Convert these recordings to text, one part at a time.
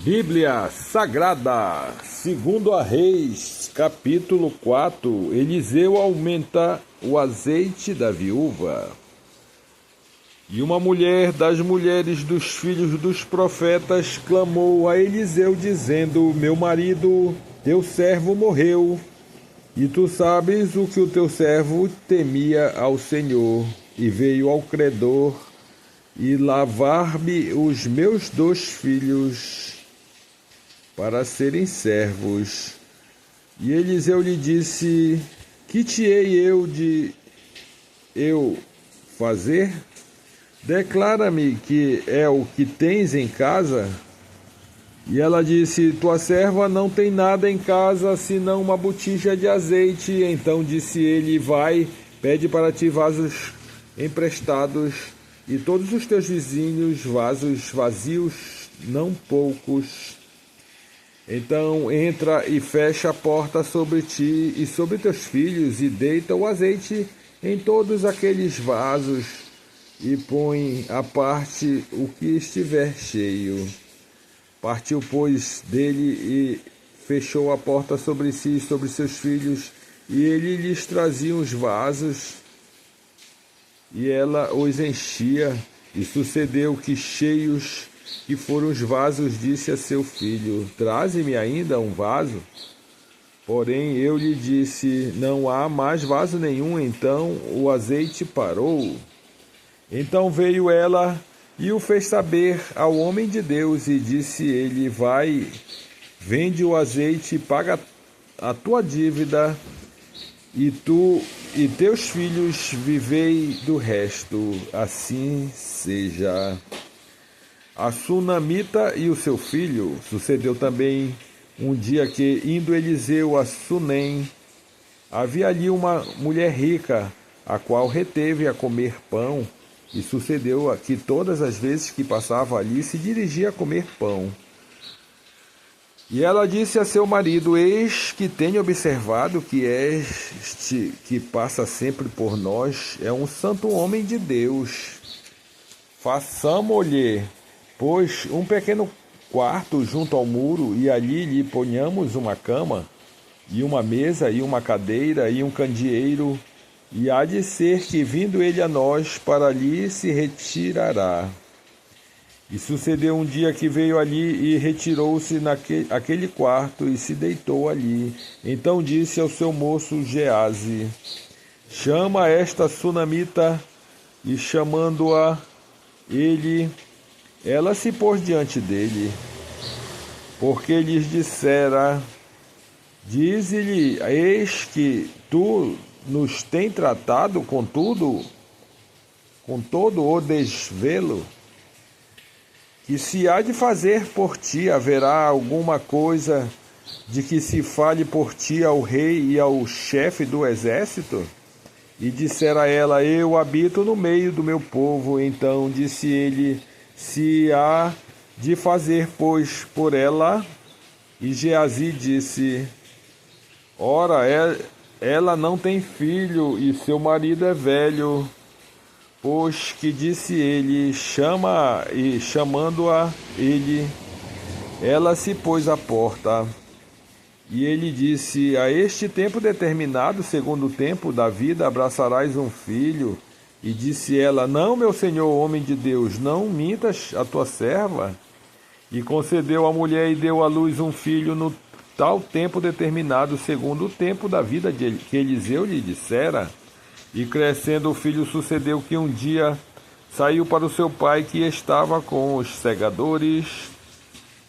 Bíblia Sagrada, segundo a Reis, capítulo 4, Eliseu aumenta o azeite da viúva. E uma mulher das mulheres dos filhos dos profetas clamou a Eliseu, dizendo: meu marido, teu servo, morreu, e tu sabes o que o teu servo temia ao Senhor, e veio ao credor e lavar-me os meus 2 filhos para serem servos. E Eliseu lhe disse: que te hei eu fazer? Declara-me que é o que tens em casa. E ela disse: tua serva não tem nada em casa, senão uma botija de azeite. Então disse ele: vai, pede para ti vasos emprestados, e todos os teus vizinhos vasos vazios, não poucos. Então entra e fecha a porta sobre ti e sobre teus filhos, e deita o azeite em todos aqueles vasos, e põe à parte o que estiver cheio. Partiu, pois, dele e fechou a porta sobre si e sobre seus filhos, e ele lhes trazia os vasos, e ela os enchia. E sucedeu que, cheios que foram os vasos, disse a seu filho: traze-me ainda um vaso. Porém eu lhe disse: não há mais vaso nenhum. Então o azeite parou. Então veio ela e o fez saber ao homem de Deus, e disse ele: vai, vende o azeite e paga a tua dívida, e tu e teus filhos vivei do resto. Assim seja. A sunamita e o seu filho. Sucedeu também um dia que, indo Eliseu a Sunem, havia ali uma mulher rica, a qual reteve a comer pão. E sucedeu que todas as vezes que passava ali, se dirigia a comer pão. E ela disse a seu marido: eis que tenho observado que este que passa sempre por nós é um santo homem de Deus. Façamo-lhe, pois, um pequeno quarto junto ao muro, e ali lhe ponhamos uma cama, e uma mesa, e uma cadeira, e um candeeiro, e há de ser que, vindo ele a nós, para ali se retirará. E sucedeu um dia que veio ali e retirou-se naquele quarto e se deitou ali. Então disse ao seu moço Geazi: chama esta sunamita. E chamando-a ela se pôs diante dele, porque lhes dissera: dize-lhe, eis que tu nos tem tratado com todo o desvelo, que se há de fazer por ti, haverá alguma coisa de que se fale por ti ao rei e ao chefe do exército? E dissera ela: eu habito no meio do meu povo. Então disse ele: se há de fazer, pois, por ela. E Geazi disse: ora, ela não tem filho, e seu marido é velho. Pois que disse ele: chama, e chamando-a ela se pôs à porta. E ele disse: a este tempo determinado, segundo o tempo da vida, abraçarás um filho. E disse ela: não, meu senhor, homem de Deus, não mintas a tua serva. E concedeu a mulher e deu à luz um filho no tal tempo determinado, segundo o tempo da vida que Eliseu lhe dissera. E crescendo o filho, sucedeu que um dia saiu para o seu pai, que estava com os segadores,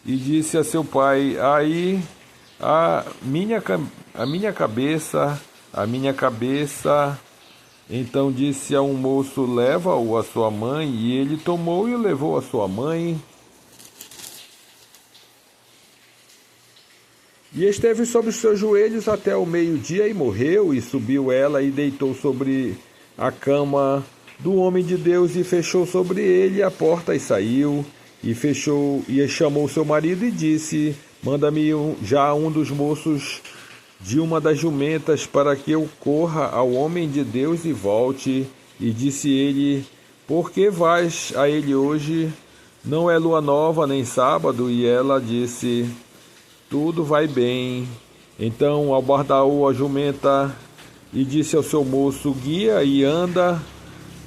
e disse a seu pai: aí a minha cabeça. Então disse a um moço: leva-o a sua mãe. E ele tomou e o levou a sua mãe. E esteve sobre os seus joelhos até o meio-dia, e morreu. E subiu ela e deitou sobre a cama do homem de Deus, e fechou sobre ele a porta, e saiu, e fechou, e chamou seu marido e disse: manda-me já um dos moços de uma das jumentas, para que eu corra ao homem de Deus e volte. E disse ele: por que vais a ele hoje? não é lua nova nem sábado? E ela disse: tudo vai bem. Então abardaou a jumenta e disse ao seu moço: guia e anda,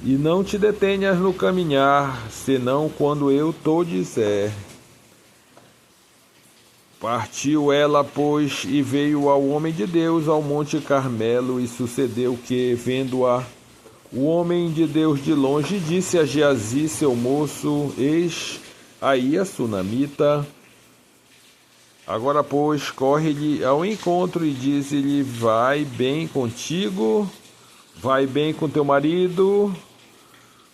e não te detenhas no caminhar, senão quando eu to disser. Partiu ela, pois, e veio ao homem de Deus ao monte Carmelo, e sucedeu que, vendo-a, o homem de Deus de longe, disse a Geazi, seu moço: eis aí a sunamita. Agora, pois, corre-lhe ao encontro e diz-lhe: vai bem contigo, vai bem com teu marido,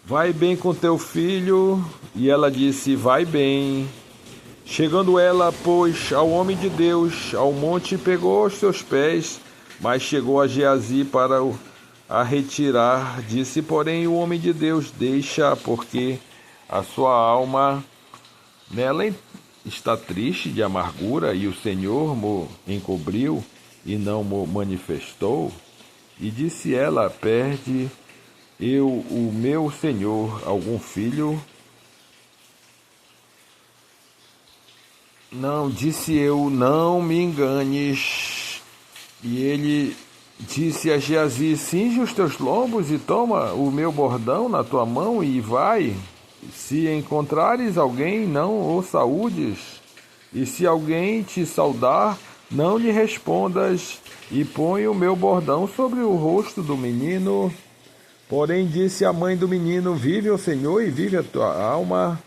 vai bem com teu filho. E ela disse: vai bem. Chegando ela, pois, ao homem de Deus, ao monte, pegou aos seus pés, mas chegou a Geazi para a retirar. Disse, porém, o homem de Deus: deixa, porque a sua alma nela está triste de amargura, e o Senhor mo encobriu e não mo manifestou. E disse ela: perde eu, o meu Senhor, algum filho? Não, disse eu: não me enganes. E ele disse a Geazi: cinge os teus lombos e toma o meu bordão na tua mão e vai. Se encontrares alguém, não o saúdes, e se alguém te saudar, não lhe respondas, e põe o meu bordão sobre o rosto do menino. Porém disse a mãe do menino: vive o Senhor e vive a tua alma,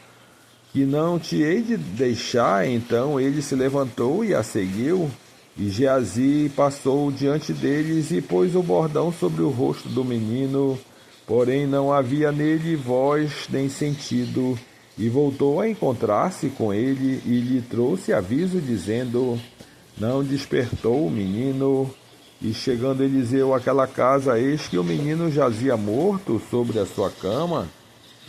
que não te hei de deixar. Então ele se levantou e a seguiu, e Geazi passou diante deles e pôs o bordão sobre o rosto do menino. Porém não havia nele voz nem sentido, e voltou a encontrar-se com ele e lhe trouxe aviso, dizendo: não despertou o menino. E chegando Eliseu àquela casa, eis que o menino jazia morto sobre a sua cama.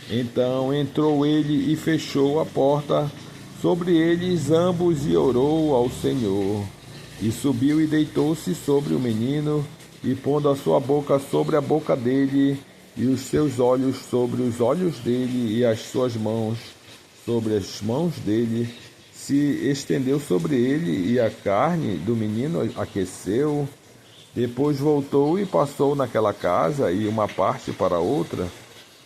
Então entrou ele e fechou a porta sobre eles ambos e orou ao Senhor. E subiu e deitou-se sobre o menino, e pondo a sua boca sobre a boca dele, e os seus olhos sobre os olhos dele, e as suas mãos sobre as mãos dele, se estendeu sobre ele, e a carne do menino aqueceu. Depois voltou e passou naquela casa, e uma parte para outra,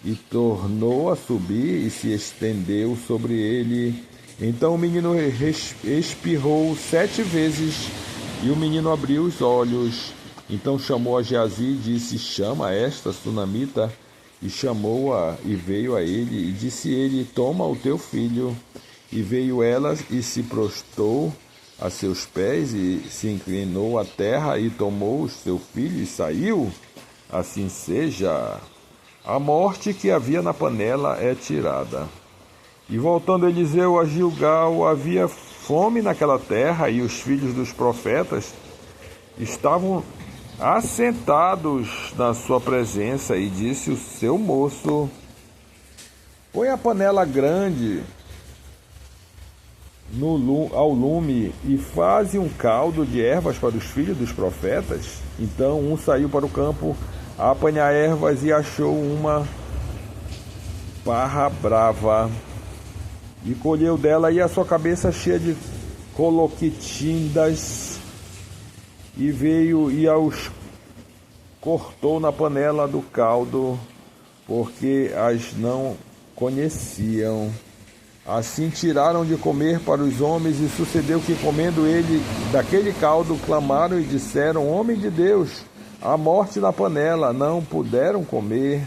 e tornou a subir, e se estendeu sobre ele. Então o menino espirrou 7 vezes, e o menino abriu os olhos. Então chamou a Geazi e disse: chama esta sunamita. E chamou-a, e veio a ele, e disse ele: toma o teu filho. E veio ela, e se prostrou a seus pés, e se inclinou à terra, e tomou o seu filho, e saiu. Assim seja, a morte que havia na panela é tirada. E voltando Eliseu a Gilgal, havia fome naquela terra, e os filhos dos profetas estavam assentados na sua presença. E disse o seu moço: põe a panela grande ao lume, e faze um caldo de ervas para os filhos dos profetas. Então um saiu para o campo a apanhar ervas, e achou uma parra brava, e colheu dela, e a sua cabeça cheia de coloquitindas, e veio e aos cortou na panela do caldo, porque as não conheciam. Assim tiraram de comer para os homens, e sucedeu que, comendo ele daquele caldo, clamaram e disseram: homem de Deus, a morte na panela. Não puderam comer.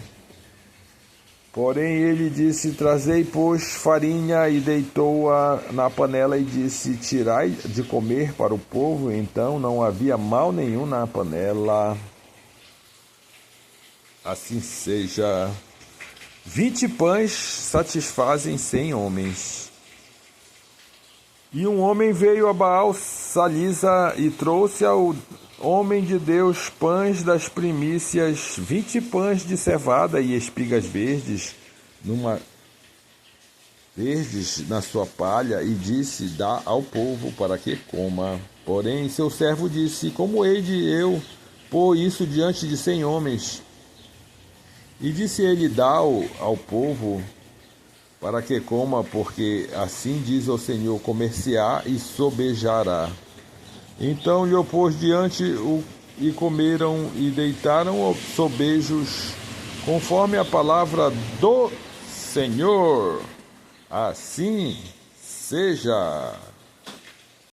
Porém ele disse: trazei, pois, farinha, e deitou-a na panela, e disse: tirai de comer para o povo. Então não havia mal nenhum na panela. Assim seja. 20 pães satisfazem 100 homens. E um homem veio a Baal Salisa e trouxe ao homem de Deus pães das primícias, 20 pães de cevada e espigas verdes na sua palha, e disse: dá ao povo para que coma. Porém seu servo disse: como hei de eu pôr isso diante de 100 homens? E disse ele: dá ao povo, para que coma, porque assim diz o Senhor, comer-se-á e sobejará. Então lhe pôs diante e comeram e deitaram sobejos, conforme a palavra do Senhor. Assim seja.